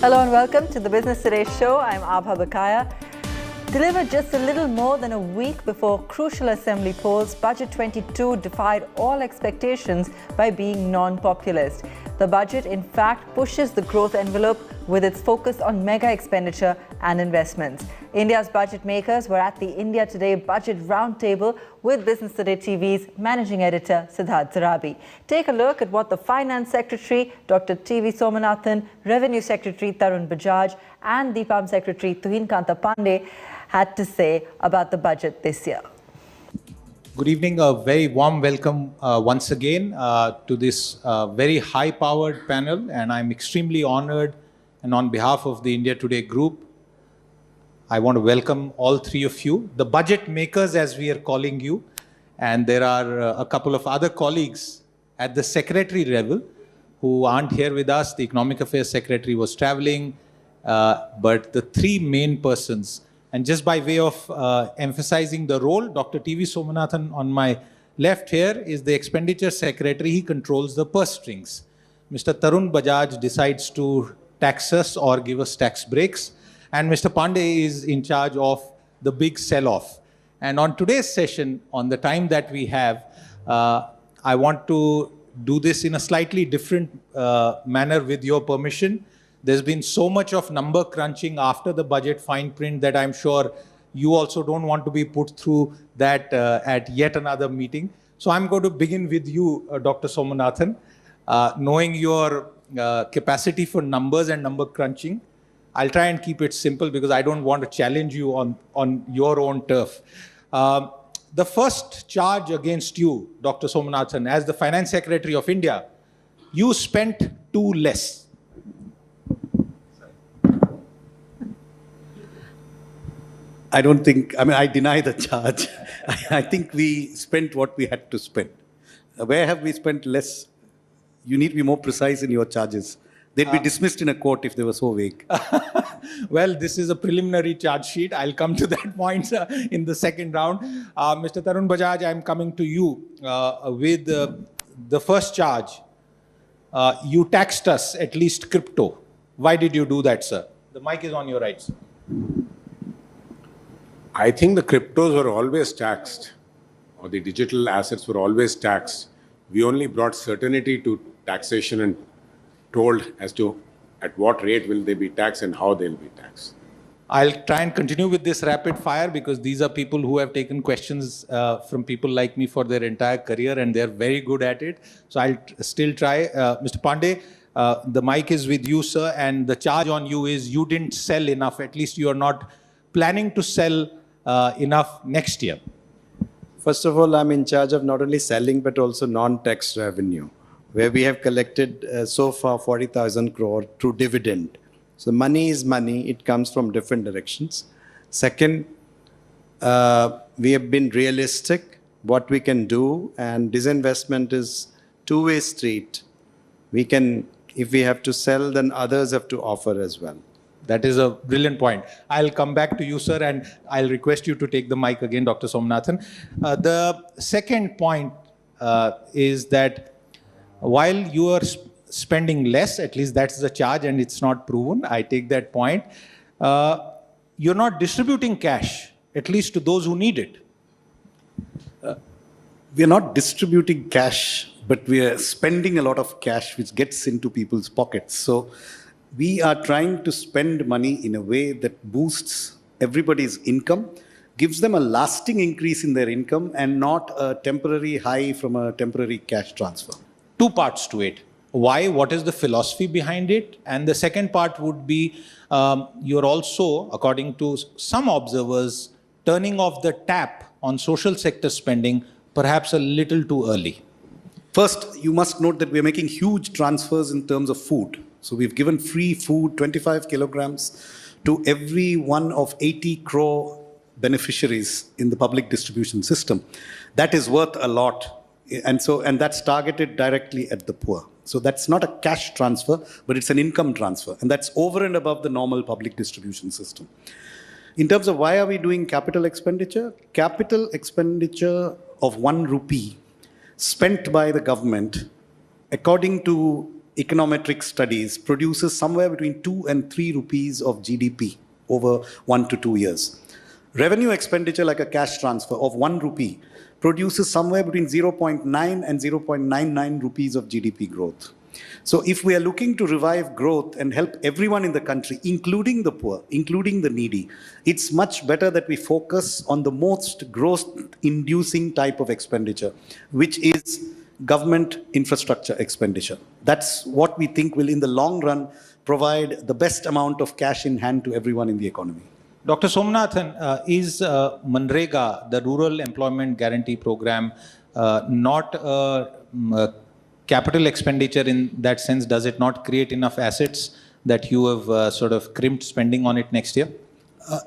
Hello and welcome to the Business Today show. I'm Abha Bakaya. Delivered just a little more than a week before crucial assembly polls, Budget 22 defied all expectations by being non-populist. The budget, in fact, pushes the growth envelope with its focus on mega expenditure and investments. India's budget makers were at the India Today Budget Roundtable with Business Today TV's managing editor, Siddharth Zarabi. Take a look at what the Finance Secretary, Dr. T.V. Somanathan, Revenue Secretary Tarun Bajaj, and DIPAM Secretary Tuhin Kanta Pandey had to say about the budget this year. Good evening, a very warm welcome once again to this very high-powered panel, and I'm extremely honored, and on behalf of the India Today group, I want to welcome all three of you, the budget makers as we are calling you, and there are a couple of other colleagues at the secretary level who aren't here with us. The Economic Affairs Secretary was traveling, but the three main persons. And just by way of emphasizing the role, Dr. T.V. Somanathan on my left here is the Expenditure Secretary. He controls the purse strings. Mr. Tarun Bajaj decides to tax us or give us tax breaks. And Mr. Pandey is in charge of the big sell-off. And on today's session, on the time that we have, I want to do this in a slightly different manner with your permission. There's been so much of number crunching after the budget fine print that I'm sure you also don't want to be put through that at yet another meeting. So I'm going to begin with you, Dr. Somanathan. Knowing your capacity for numbers and number crunching, I'll try and keep it simple because I don't want to challenge you on your own turf. The first charge against you, Dr. Somanathan, as the Finance Secretary of India, you spent too less. I don't think, I deny the charge. I think we spent what we had to spend. Where have we spent less? You need to be more precise in your charges. They'd be dismissed in a court if they were so vague. Well, this is a preliminary charge sheet. I'll come to that point in the second round. Mr. Tarun Bajaj, I'm coming to you with the first charge. You taxed us, at least crypto. Why did you do that, sir? The mic is on your right, sir. I think the cryptos were always taxed, or the digital assets were always taxed. We only brought certainty to taxation and told as to at what rate will they be taxed and how they'll be taxed. I'll try and continue with this rapid fire because these are people who have taken questions from people like me for their entire career and they're very good at it. So I'll still try. Mr. Pandey, the mic is with you, sir, and the charge on you is you didn't sell enough. At least you are not planning to sell enough next year. First of all, I'm in charge of not only selling but also non-tax revenue, where we have collected so far 40,000 crore through dividend. So money is money. It comes from different directions. Second, we have been realistic, what we can do, and disinvestment is two-way street. We can, if we have to sell, then others have to offer as well. That is a brilliant point. I'll come back to you, sir, and I'll request you to take the mic again, Dr. Somanathan. The second point is that while you are spending less, at least that's the charge and it's not proven, I take that point, you're not distributing cash, at least to those who need it. We are not distributing cash, but we are spending a lot of cash which gets into people's pockets. So we are trying to spend money in a way that boosts everybody's income, gives them a lasting increase in their income and not a temporary high from a temporary cash transfer. Two parts to it. Why? What is the philosophy behind it? And the second part would be you're also, according to some observers, turning off the tap on social sector spending perhaps a little too early. First, you must note that we're making huge transfers in terms of food. So we've given free food, 25 kilograms, to every one of 80 crore beneficiaries in the public distribution system. That is worth a lot. And that's targeted directly at the poor. So that's not a cash transfer, but it's an income transfer. And that's over and above the normal public distribution system. In terms of why are we doing capital expenditure of 1 rupee spent by the government, according to econometric studies, produces somewhere between 2 and 3 rupees of GDP over 1 to 2 years. Revenue expenditure, like a cash transfer of 1 rupee, produces somewhere between 0.9 and 0.99 rupees of GDP growth. So if we are looking to revive growth and help everyone in the country, including the poor, including the needy, it's much better that we focus on the most growth-inducing type of expenditure, which is government infrastructure expenditure. That's what we think will, in the long run, provide the best amount of cash in hand to everyone in the economy. Dr. Somanathan, is Manrega, the Rural Employment Guarantee Program, not capital expenditure in that sense? Does it not create enough assets that you have sort of crimped spending on it next year?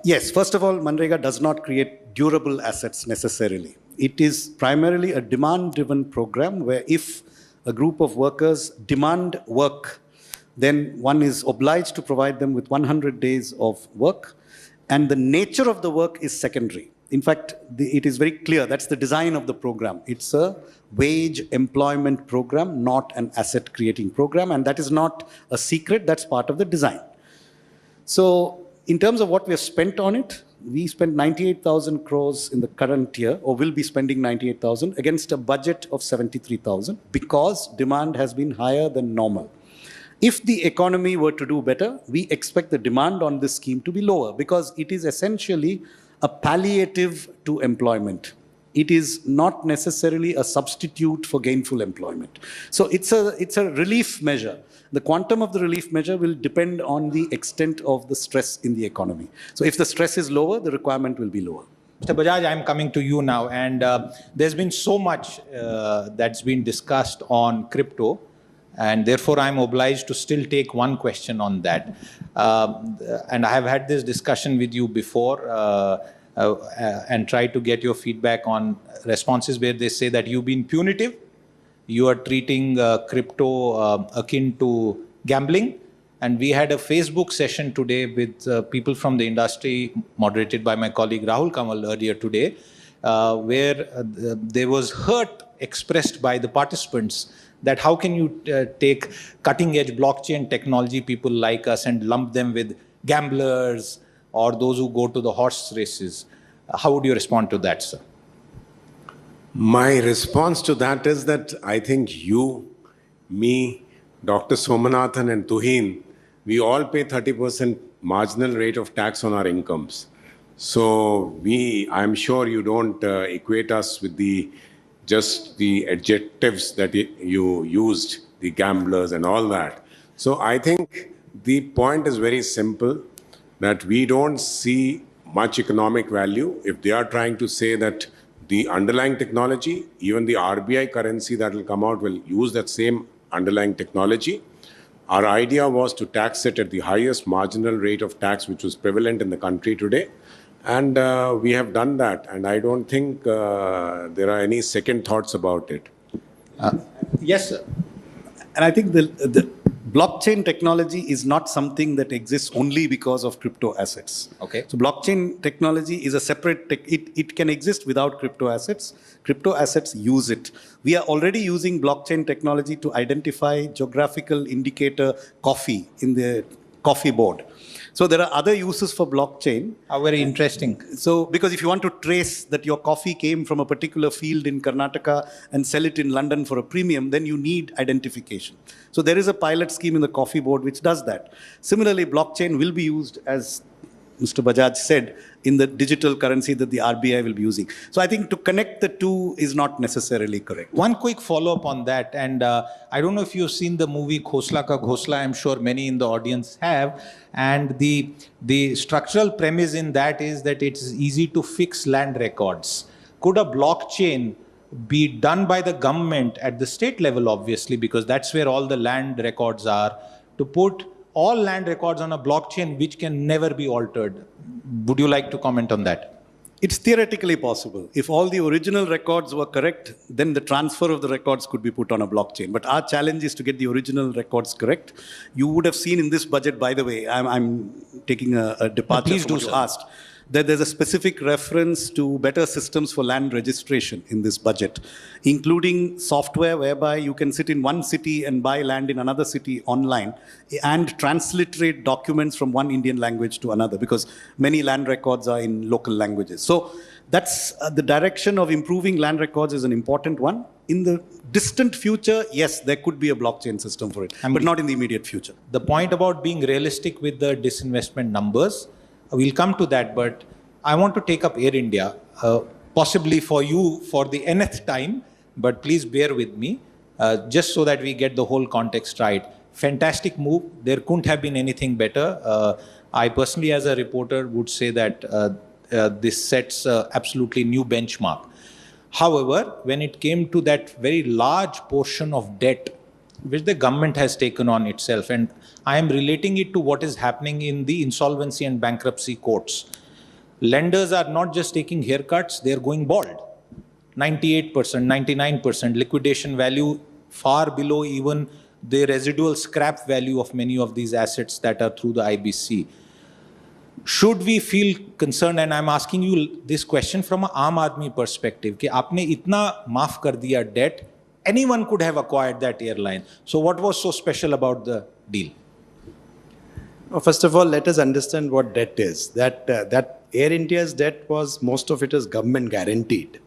Yes. First of all, Manrega does not create durable assets necessarily. It is primarily a demand-driven program where if a group of workers demand work, then one is obliged to provide them with 100 days of work. And the nature of the work is secondary. In fact, it is very clear. That's the design of the program. It's a wage employment program, not an asset creating program. And that is not a secret. That's part of the design. So in terms of what we have spent on it, we spent 98,000 crores in the current year, or will be spending 98,000 against a budget of 73,000 because demand has been higher than normal. If the economy were to do better, we expect the demand on this scheme to be lower because it is essentially a palliative to employment. It is not necessarily a substitute for gainful employment. So it's a relief measure. The quantum of the relief measure will depend on the extent of the stress in the economy. So if the stress is lower, the requirement will be lower. Mr. Bajaj, I'm coming to you now. And there's been so much that's been discussed on crypto. And therefore, I'm obliged to still take one question on that. And I have had this discussion with you before and tried to get your feedback on responses where they say that you've been punitive. You are treating crypto akin to gambling. And we had a Facebook session today with people from the industry, moderated by my colleague Rahul Kamal earlier today, where there was hurt expressed by the participants that how can you take cutting-edge blockchain technology people like us and lump them with gamblers or those who go to the horse races? How would you respond to that, sir? My response to that is that I think you, me, Dr. Somanathan and Tuhin, we all pay 30% marginal rate of tax on our incomes. So I'm sure you don't equate us with just the adjectives that you used, the gamblers and all that. So I think the point is very simple, that we don't see much economic value if they are trying to say that the underlying technology, even the RBI currency that will come out will use that same underlying technology. Our idea was to tax it at the highest marginal rate of tax which was prevalent in the country today. And we have done that. And I don't think there are any second thoughts about it. Yes, sir. And I think the blockchain technology is not something that exists only because of crypto assets. Okay. So blockchain technology is a separate, it can exist without crypto assets. Crypto assets use it. We are already using blockchain technology to identify geographical indicator coffee in the coffee board. So there are other uses for blockchain. How very interesting. So because if you want to trace that your coffee came from a particular field in Karnataka and sell it in London for a premium, then you need identification. So there is a pilot scheme in the coffee board which does that. Similarly, blockchain will be used, as Mr. Bajaj said, in the digital currency that the RBI will be using. So I think to connect the two is not necessarily correct. One quick follow-up on that, and I don't know if you've seen the movie Khosla Ka Ghosla. I'm sure many in the audience have. And the structural premise in that is that it's easy to fix land records. Could a blockchain be done by the government at the state level, obviously, because that's where all the land records are, to put all land records on a blockchain which can never be altered? Would you like to comment on that? It's theoretically possible. If all the original records were correct, then the transfer of the records could be put on a blockchain. But our challenge is to get the original records correct. You would have seen in this budget, by the way, I'm taking a departure from what you asked. that there's a specific reference to better systems for land registration in this budget, including software whereby you can sit in one city and buy land in another city online and transliterate documents from one Indian language to another, because many land records are in local languages. So that's the direction of improving land records is an important one. In the distant future, yes, there could be a blockchain system for it, but not in the immediate future. The point about being realistic with the disinvestment numbers, we'll come to that, but I want to take up Air India, possibly for you for the nth time, but please bear with me, just so that we get the whole context right. Fantastic move. There couldn't have been anything better. I personally, as a reporter, would say that this sets absolutely new benchmark. However, when it came to that very large portion of debt which the government has taken on itself, and I am relating it to what is happening in the insolvency and bankruptcy courts. Lenders are not just taking haircuts, they are going bald. 98%, 99%, liquidation value far below even the residual scrap value of many of these assets that are through the IBC. Should we feel concerned, and I'm asking you this question from an Aam Aadmi perspective, कि आपने इतना माफ कर दिया debt, anyone could have acquired that airline. So what was so special about the deal? Well, first of all, let us understand what debt is. That Air India's debt was, most of it is government guaranteed.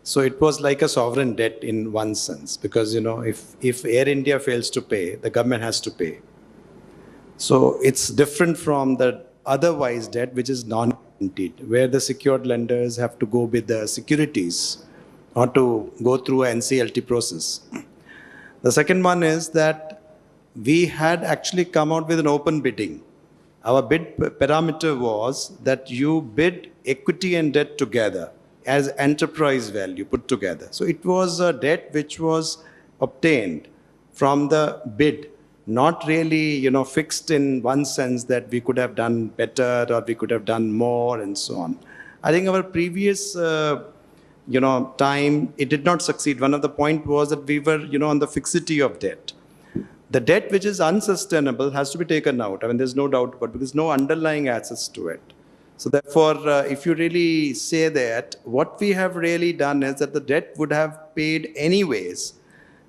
So it was like a sovereign debt in one sense, because, if Air India fails to pay, the government has to pay. So it's different from the otherwise debt, which is non-guaranteed, where the secured lenders have to go with the securities or to go through an NCLT process. The second one is that we had actually come out with an open bidding. Our bid parameter was that you bid equity and debt together as enterprise value put together. So it was a debt which was obtained from the bid, not really, fixed in one sense that we could have done better or we could have done more and so on. I think our previous, time, it did not succeed. One of the point was that we were, on the fixity of debt. The debt which is unsustainable has to be taken out. I mean, there's no doubt about it, because there's no underlying assets to it. So therefore, if you really say that, what we have really done is that the debt would have paid anyways.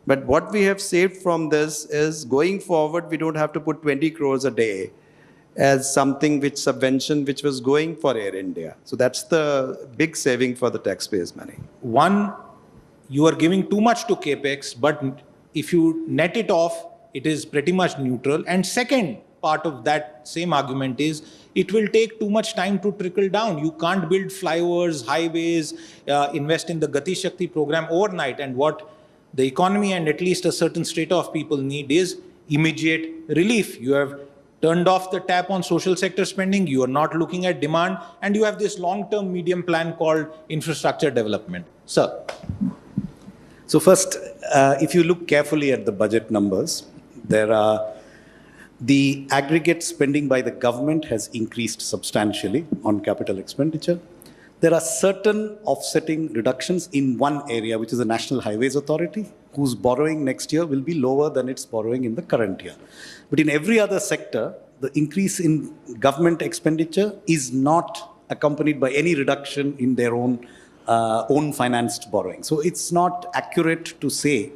But what we have saved from this is, going forward, we don't have to put 20 crores a day as something which subvention which was going for Air India. So that's the big saving for the taxpayers' money. One, you are giving too much to capex, but if you net it off, it is pretty much neutral. And second part of that same argument is, it will take too much time to trickle down. You can't build flyovers, highways, invest in the Gati Shakti program overnight. And what the economy and at least a certain strata of people need is immediate relief. You have turned off the tap on social sector spending, you are not looking at demand, and you have this long-term medium plan called infrastructure development. Sir. So first, if you look carefully at the budget numbers, there are the aggregate spending by the government has increased substantially on capital expenditure. There are certain offsetting reductions in one area, which is the National Highways Authority, whose borrowing next year will be lower than its borrowing in the current year. But in every other sector, the increase in government expenditure is not accompanied by any reduction in their own financed borrowing. So it's not accurate to say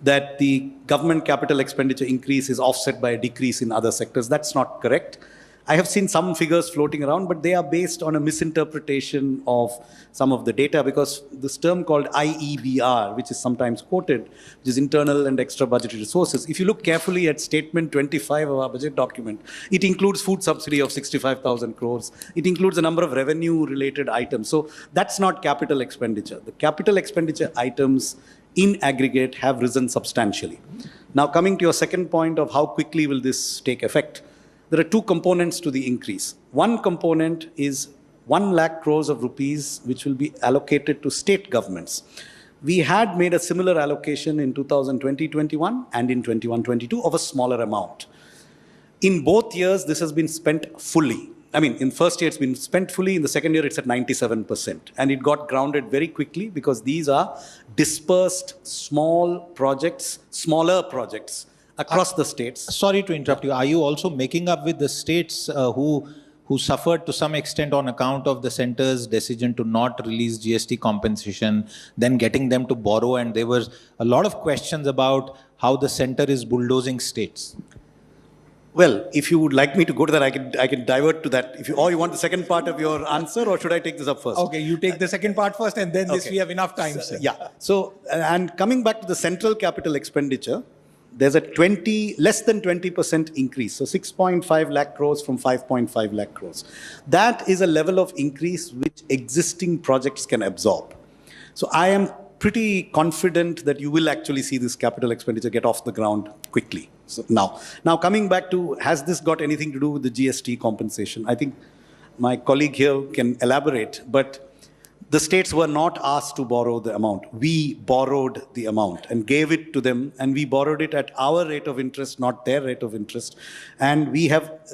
that the government capital expenditure increase is offset by a decrease in other sectors. That's not correct. I have seen some figures floating around, but they are based on a misinterpretation of some of the data, because this term called IEBR, which is sometimes quoted, which is internal and extra budgetary resources. If you look carefully at statement 25 of our budget document, it includes food subsidy of 65,000 crores. It includes a number of revenue related items. So that's not capital expenditure. The capital expenditure items in aggregate have risen substantially. Now, coming to your second point of how quickly will this take effect, there are two components to the increase. One component is 1 lakh crores of rupees, which will be allocated to state governments. We had made a similar allocation in 2020-21 and in 21-22 of a smaller amount. In both years, this has been spent fully. I mean, in first year, it's been spent fully. In the second year, it's at 97%. And it got grounded very quickly, because these are dispersed small projects, smaller projects across the states. Sorry to interrupt you. Are you also making up with the states who who suffered to some extent on account of the centre's decision to not release GST compensation, then getting them to borrow, and there was a lot of questions about how the centre is bulldozing states. Well, if you would like me to go to that, I can divert to that. Or you want the second part of your answer, or should I take this up first? Okay, you take the second part first, and then this Okay. we have enough time, sir. Yeah. So, and coming back to the central capital expenditure, there's a less than 20% increase. So 6.5 lakh crores from 5.5 lakh crores. That is a level of increase which existing projects can absorb. So I am pretty confident that you will actually see this capital expenditure get off the ground quickly. So now coming back to, has this got anything to do with the GST compensation? I think my colleague here can elaborate, but the states were not asked to borrow the amount. We borrowed the amount and gave it to them, and we borrowed it at our rate of interest, not their rate of interest. And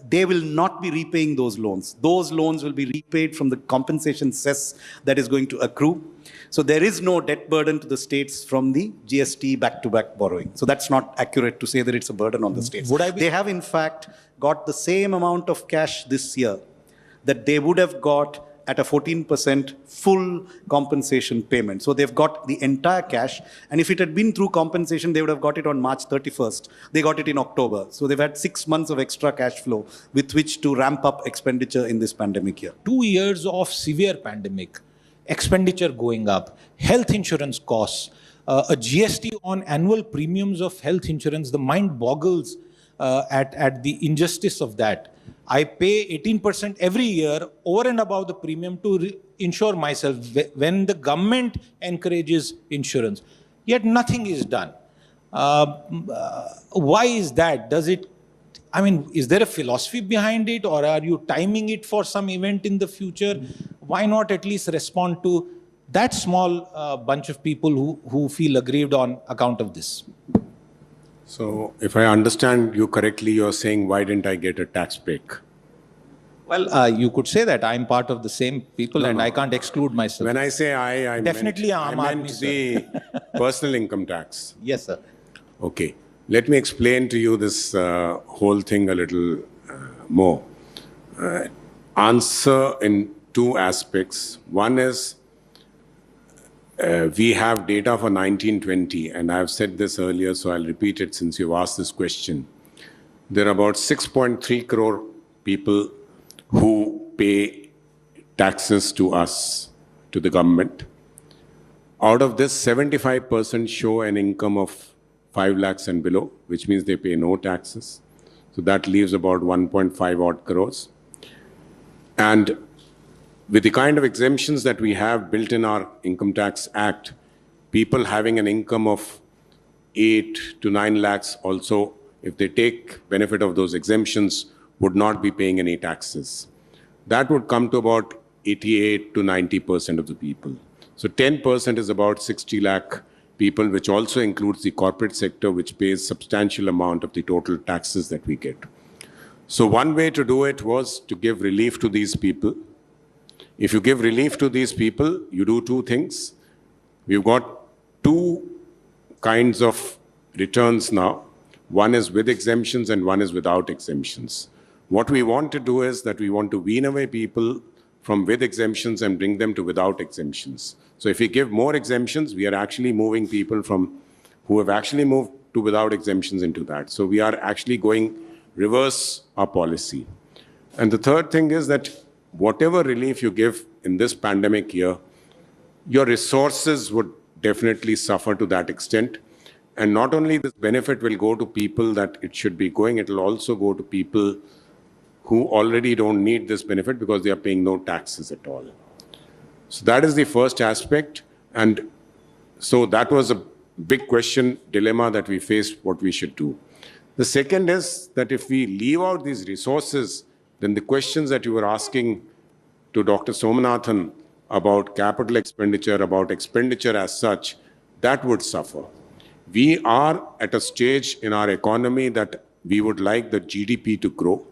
they will not be repaying those loans. Those loans will be repaid from the compensation cess that is going to accrue. So there is no debt burden to the states from the GST back-to-back borrowing. So that's not accurate to say that it's a burden on the states. They have in fact got the same amount of cash this year that they would have got at a 14% full compensation payment. So they've got the entire cash. And if it had been through compensation, they would have got it on March 31st. They got it in October. So they've had 6 months of extra cash flow with which to ramp up expenditure in this pandemic year. 2 years of severe pandemic, expenditure going up, health insurance costs, a GST on annual premiums of health insurance, the mind boggles at the injustice of that. I pay 18% every year over and above the premium to insure myself when the government encourages insurance. Yet nothing is done. Why is that? Is there a philosophy behind it, or are you timing it for some event in the future? Why not at least respond to that small bunch of people who feel aggrieved on account of this? So, if I understand you correctly, you're saying, why didn't I get a tax break? Well, you could say that I'm part of the same people, and I can't exclude myself. When I say I Definitely I meant the personal income tax. Yes, sir. Okay. Let me explain to you this whole thing a little more. Answer in two aspects. One is, we have data for 1920, and I've said this earlier, so I'll repeat it since you've asked this question. There are about 6.3 crore people who pay taxes to us, to the government. Out of this, 75% show an income of 5 lakhs and below, which means they pay no taxes. So that leaves about 1.5 odd crores. And with the kind of exemptions that we have built in our Income Tax Act, people having an income of 8 to 9 lakhs also, if they take benefit of those exemptions, would not be paying any taxes. That would come to about 88 to 90% of the people. So 10% is about 60 lakh people, which also includes the corporate sector, which pays substantial amount of the total taxes that we get. So one way to do it was to give relief to these people. If you give relief to these people, you do two things. We've got two kinds of returns now. One is with exemptions and one is without exemptions. What we want to do is that we want to wean away people from with exemptions and bring them to without exemptions. So if we give more exemptions, we are actually moving people from who have actually moved to without exemptions into that. So we are actually going reverse our policy. And the third thing is that whatever relief you give in this pandemic year, your resources would definitely suffer to that extent. And not only this benefit will go to people that it should be going, it will also go to people who already don't need this benefit because they are paying no taxes at all. So that is the first aspect. And so that was a big question, dilemma that we faced, what we should do. The second is that if we leave out these resources, then the questions that you were asking to Dr. Somanathan about capital expenditure, about expenditure as such, that would suffer. We are at a stage in our economy that we would like the GDP to grow.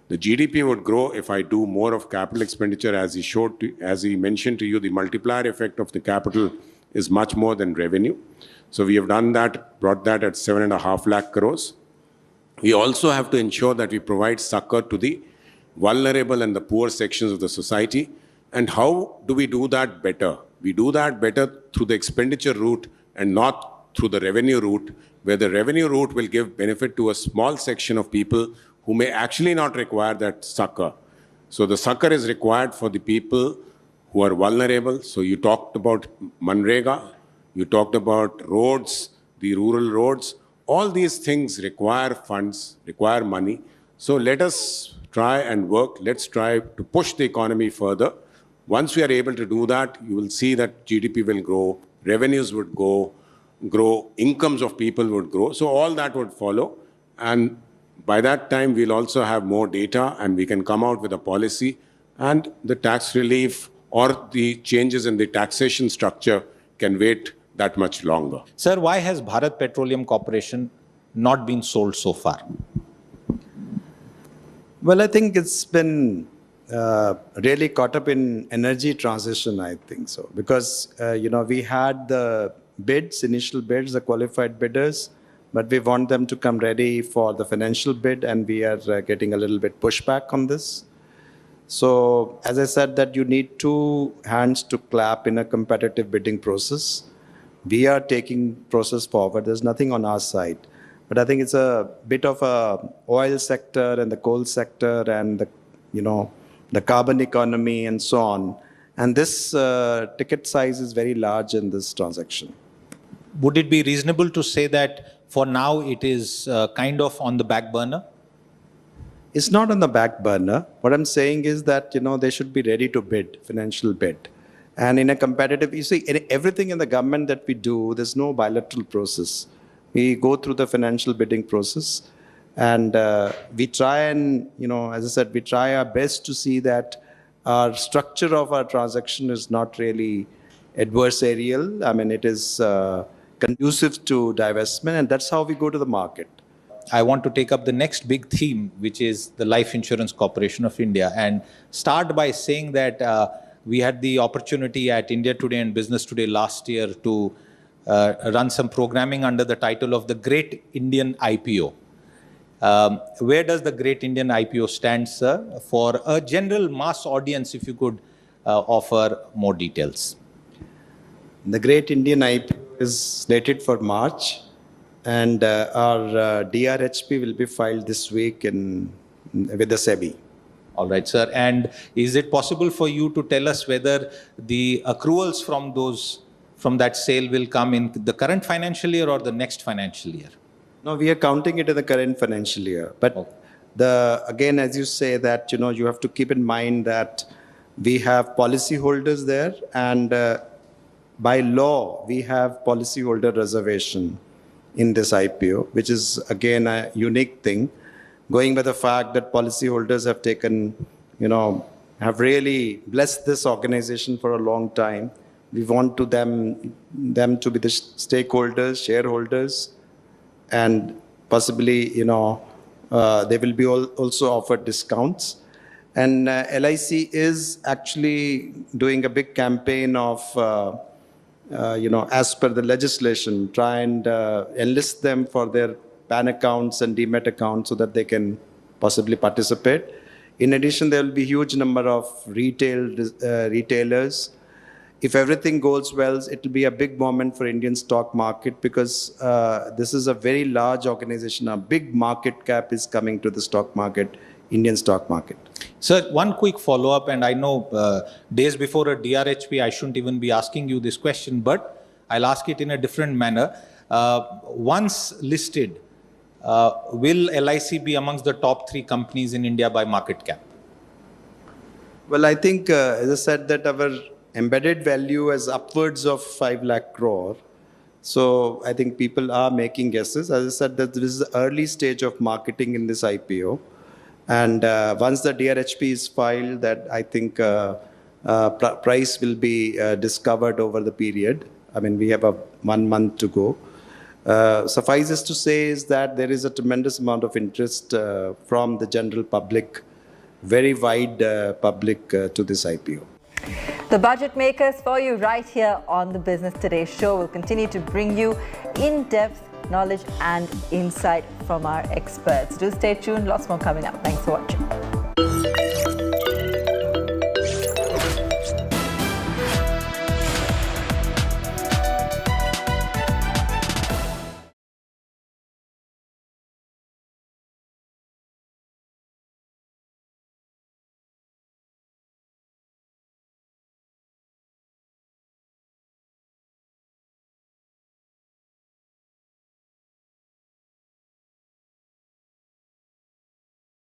The GDP would grow if I do more of capital expenditure. As he mentioned to you, the multiplier effect of the capital is much more than revenue. So we have done that, brought that at 7.5 lakh crores. We also have to ensure that we provide succor to the vulnerable and the poor sections of the society. And how do we do that better? We do that better through the expenditure route and not through the revenue route, where the revenue route will give benefit to a small section of people who may actually not require that succor. So the succor is required for the people who are vulnerable. So you talked about Manrega, you talked about roads, the rural roads. All these things require funds, require money. So let us try and work. Let's try to push the economy further. Once we are able to do that, you will see that GDP will grow, revenues would grow, incomes of people would grow. So all that would follow. And by that time, we'll also have more data and we can come out with a policy, and the tax relief or the changes in the taxation structure can wait that much longer. Sir, why has Bharat Petroleum Corporation not been sold so far? Well, I think it's been really caught up in energy transition, I think so. Because, we had the bids, initial bids, the qualified bidders, but we want them to come ready for the financial bid, and we are getting a little bit pushback on this. So, as I said, that you need two hands to clap in a competitive bidding process. We are taking process forward. There's nothing on our side. But I think it's a bit of a oil sector and the coal sector and the carbon economy and so on. And this ticket size is very large in this transaction. Would it be reasonable to say that for now it is kind of on the back burner? It's not on the back burner. What I'm saying is that, they should be ready to bid, financial bid. And in a competitive, you see, in everything in the government that we do, there's no bilateral process. We go through the financial bidding process, and we try and, as I said, we try our best to see that our structure of our transaction is not really adversarial. I mean, it is conducive to divestment, and that's how we go to the market. I want to take up the next big theme, which is the Life Insurance Corporation of India, and start by saying that we had the opportunity at India Today and Business Today last year to run some programming under the title of the Great Indian IPO. Where does the Great Indian IPO stand, sir? For a general mass audience, if you could offer more details. The Great Indian IPO is slated for March, and our DRHP will be filed this week with the SEBI. All right, sir. And is it possible for you to tell us whether the accruals from that sale will come in the current financial year or the next financial year? No, we are counting it in the current financial year. But again, as you say that, you have to keep in mind that we have policyholders there, and by law, we have policyholder reservation in this IPO, which is again a unique thing, going by the fact that policyholders have taken, have really blessed this organization for a long time. We want them to be the stakeholders, shareholders, and possibly, they will be also offered discounts. And LIC is actually doing a big campaign of, as per the legislation, try and enlist them for their PAN accounts and demat accounts so that they can possibly participate. In addition, there will be a huge number of retailers. If everything goes well, it will be a big moment for Indian stock market, because this is a very large organization. A big market cap is coming to the stock market, Indian stock market. Sir, one quick follow-up, and I know days before a DRHP, I shouldn't even be asking you this question, but I'll ask it in a different manner. Once listed, will LIC be amongst the top 3 companies in India by market cap? Well, I think, as I said, that our embedded value is upwards of 5 lakh crore. So I think people are making guesses. As I said, that this is the early stage of marketing in this IPO. And once the DRHP is filed, that I think price will be discovered over the period. I mean, we have 1 month to go. Suffices to say is that there is a tremendous amount of interest from the general public, very wide public to this IPO. The budget makers for you right here on the Business Today show will continue to bring you in-depth knowledge and insight from our experts. Do stay tuned, lots more coming up. Thanks for watching.